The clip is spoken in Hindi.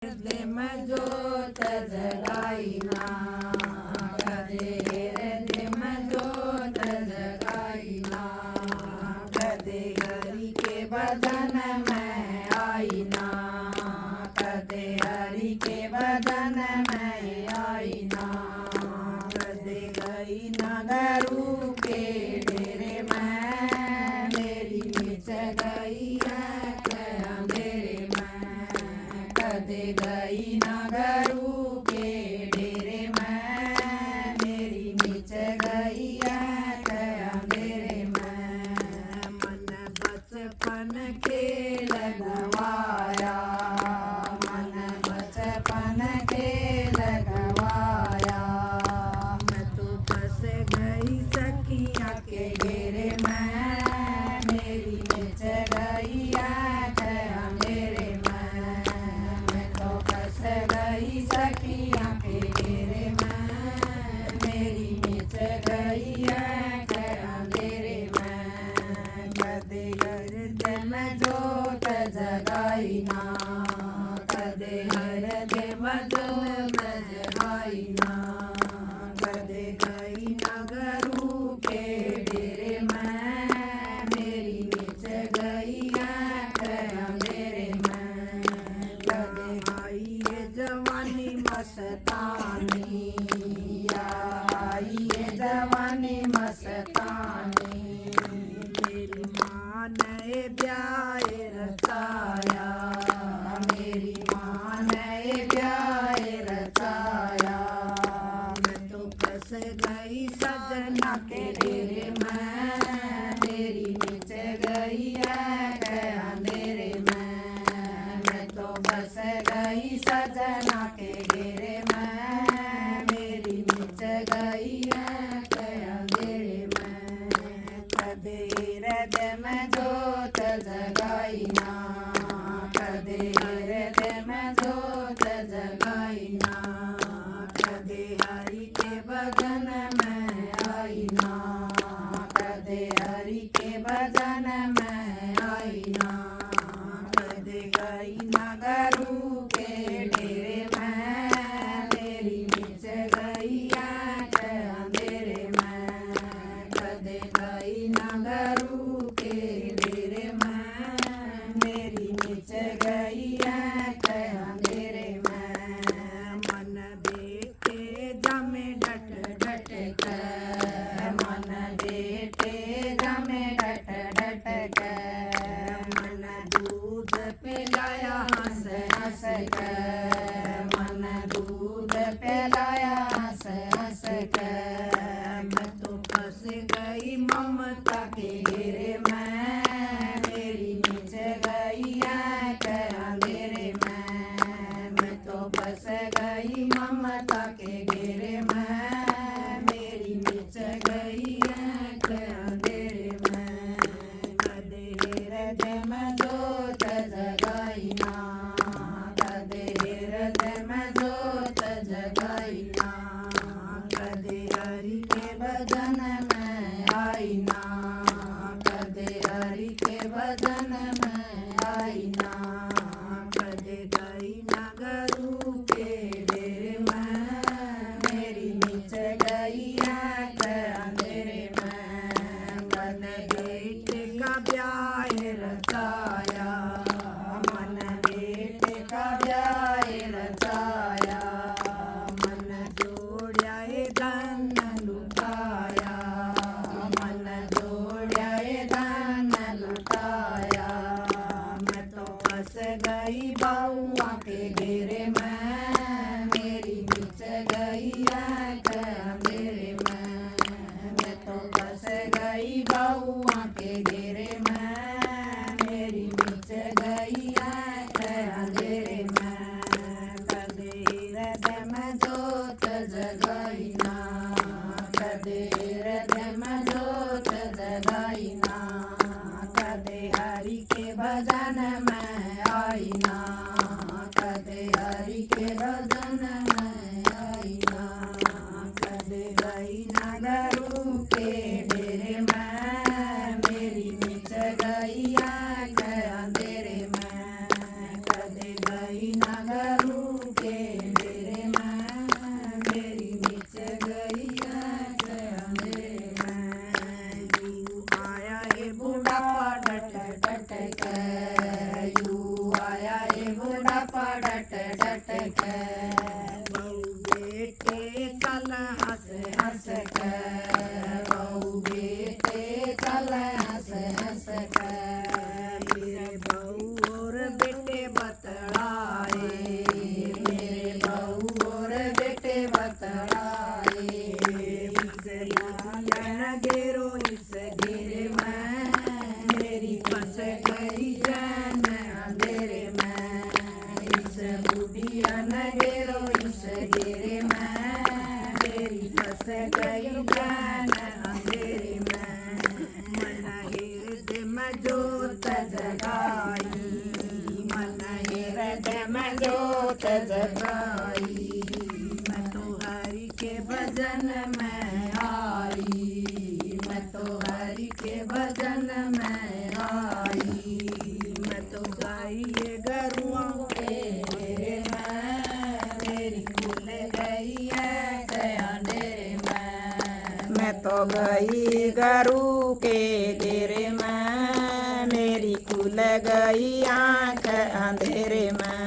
हृदय में जोत जगाई ना कदे हृदय में जोत जगाई ना कदे हरि के भजन में आई ना कदे हरि के भजन में आई ना कदे गई ना गुरु के डेरे में मेरी मिच गई है अंधेरे में कदे गई ना गुरु के डेरे में मेरी मिच गई है अंधेरे में मन बचपन के लगवाया मन बचपन के लगवाया मैं तो फंस गई सखिया के घेरे में मेरी मिच गई है अंधेरे में मैं तो फंस गई सखिया के घेरे में मेरी मिच गई है अंधेरे में कदे हृदय में जोत जगाई ना कदे हृदय में जोत जगाई ना कदे गई ना गुरु के डेरे में मेरी मिच गई है अंधेरे में कदे आई ये जवानी मस्तानी आई ये जवानी मस्तानी मेरी माँ ने ब्याह रचाया मेरी माँ ने ब्याह रचाया मैं तो फंस गई सजना के डेरे में मेरी मिच गई है अंधेरे में मैं तो फंस गई सजना के घेरे में मेरी मिच गई है अंधेरे में कदे हृदय में जोत जगाई ना कदे हृदय में जोत जगाई ना कदे हरि के भजन में आई ना कदे हरि के भजन में आई ना कदे गई ना गुरु के डेरे में मेरी मिच गई है अंधेरे में कदे गई ना गुरु के डेरे में मेरी मिच गई है अंधेरे में मन बेटे जमे डट डट कर मन बेटे जमे डट डट कर मन दूध पिलाया हंस हंस कर मन दूध पिलाया हंस हंस कर मैं तो फंस गई ममता के घेरे में मेरी मिच गई है अंधेरे में मैं तो फंस गई ममता के घेरे में मेरी मिच गई है अंधेरे में कदे हृदय में जोत जगाई ना कदे हृदय में जोत जगाई ना कदे हरि के भजन में आई ना कदे हरि के भजन में आई ना कदे गई ना गुरु के डेरे में मेरी मिच गई है अंधेरे में मन बेटे का ब्याह रचाया मन बेटे का ब्याह रचाया मन जोड़िया धन लुटाया मन जोड़िया धन लुटाया मैं तो फंस गई बउआ के घेरे में मेरी मिच गई है अंधेरे में मैं तो फंस गई बउआ के घेरे में मेरी मिच गई है अंधेरे में कदे हृदय में जोत जगाई ना कदे हृदय में जोत जगाई ना कदे हरि के भजन में आई ना कदे हरि के भजन में आई ना कदे गई ना गुरु के डेरे में मेरी मिच गई है अंधेरे में कदे गई ना गुरु के डेरे में मेरी नीच गई आँख अंधेरे में। यू आया ये बुढ़ापा डट डट के, यू आया ये बुढ़ापा डट डट के। बहू बेटे चल हंस हंस के, बहू बेटे चल हंस हंस के। मेरे बहू और बेटे बतलाए, मेरे बहू और बेटे बतलाए। न घेरो इस घेरे में मेरी फंस गई जान अंधेरे में। इस बुढ़िया न घेरो इस घेरे में मेरी फंस गई जान अंधेरे में। मन हृदय में जोत जगाई, मन हृदय में जोत जगाई। मैं तो हरि के भजन में आई, मैं तो हरि के भजन में आई। मैं तो गाई ये गरुओं के डेरे में मेरी खुल गई है अंधेरे में। मैं तो गई गरू के डेरे में, मेरी खुल गई आँख अंधेरे में।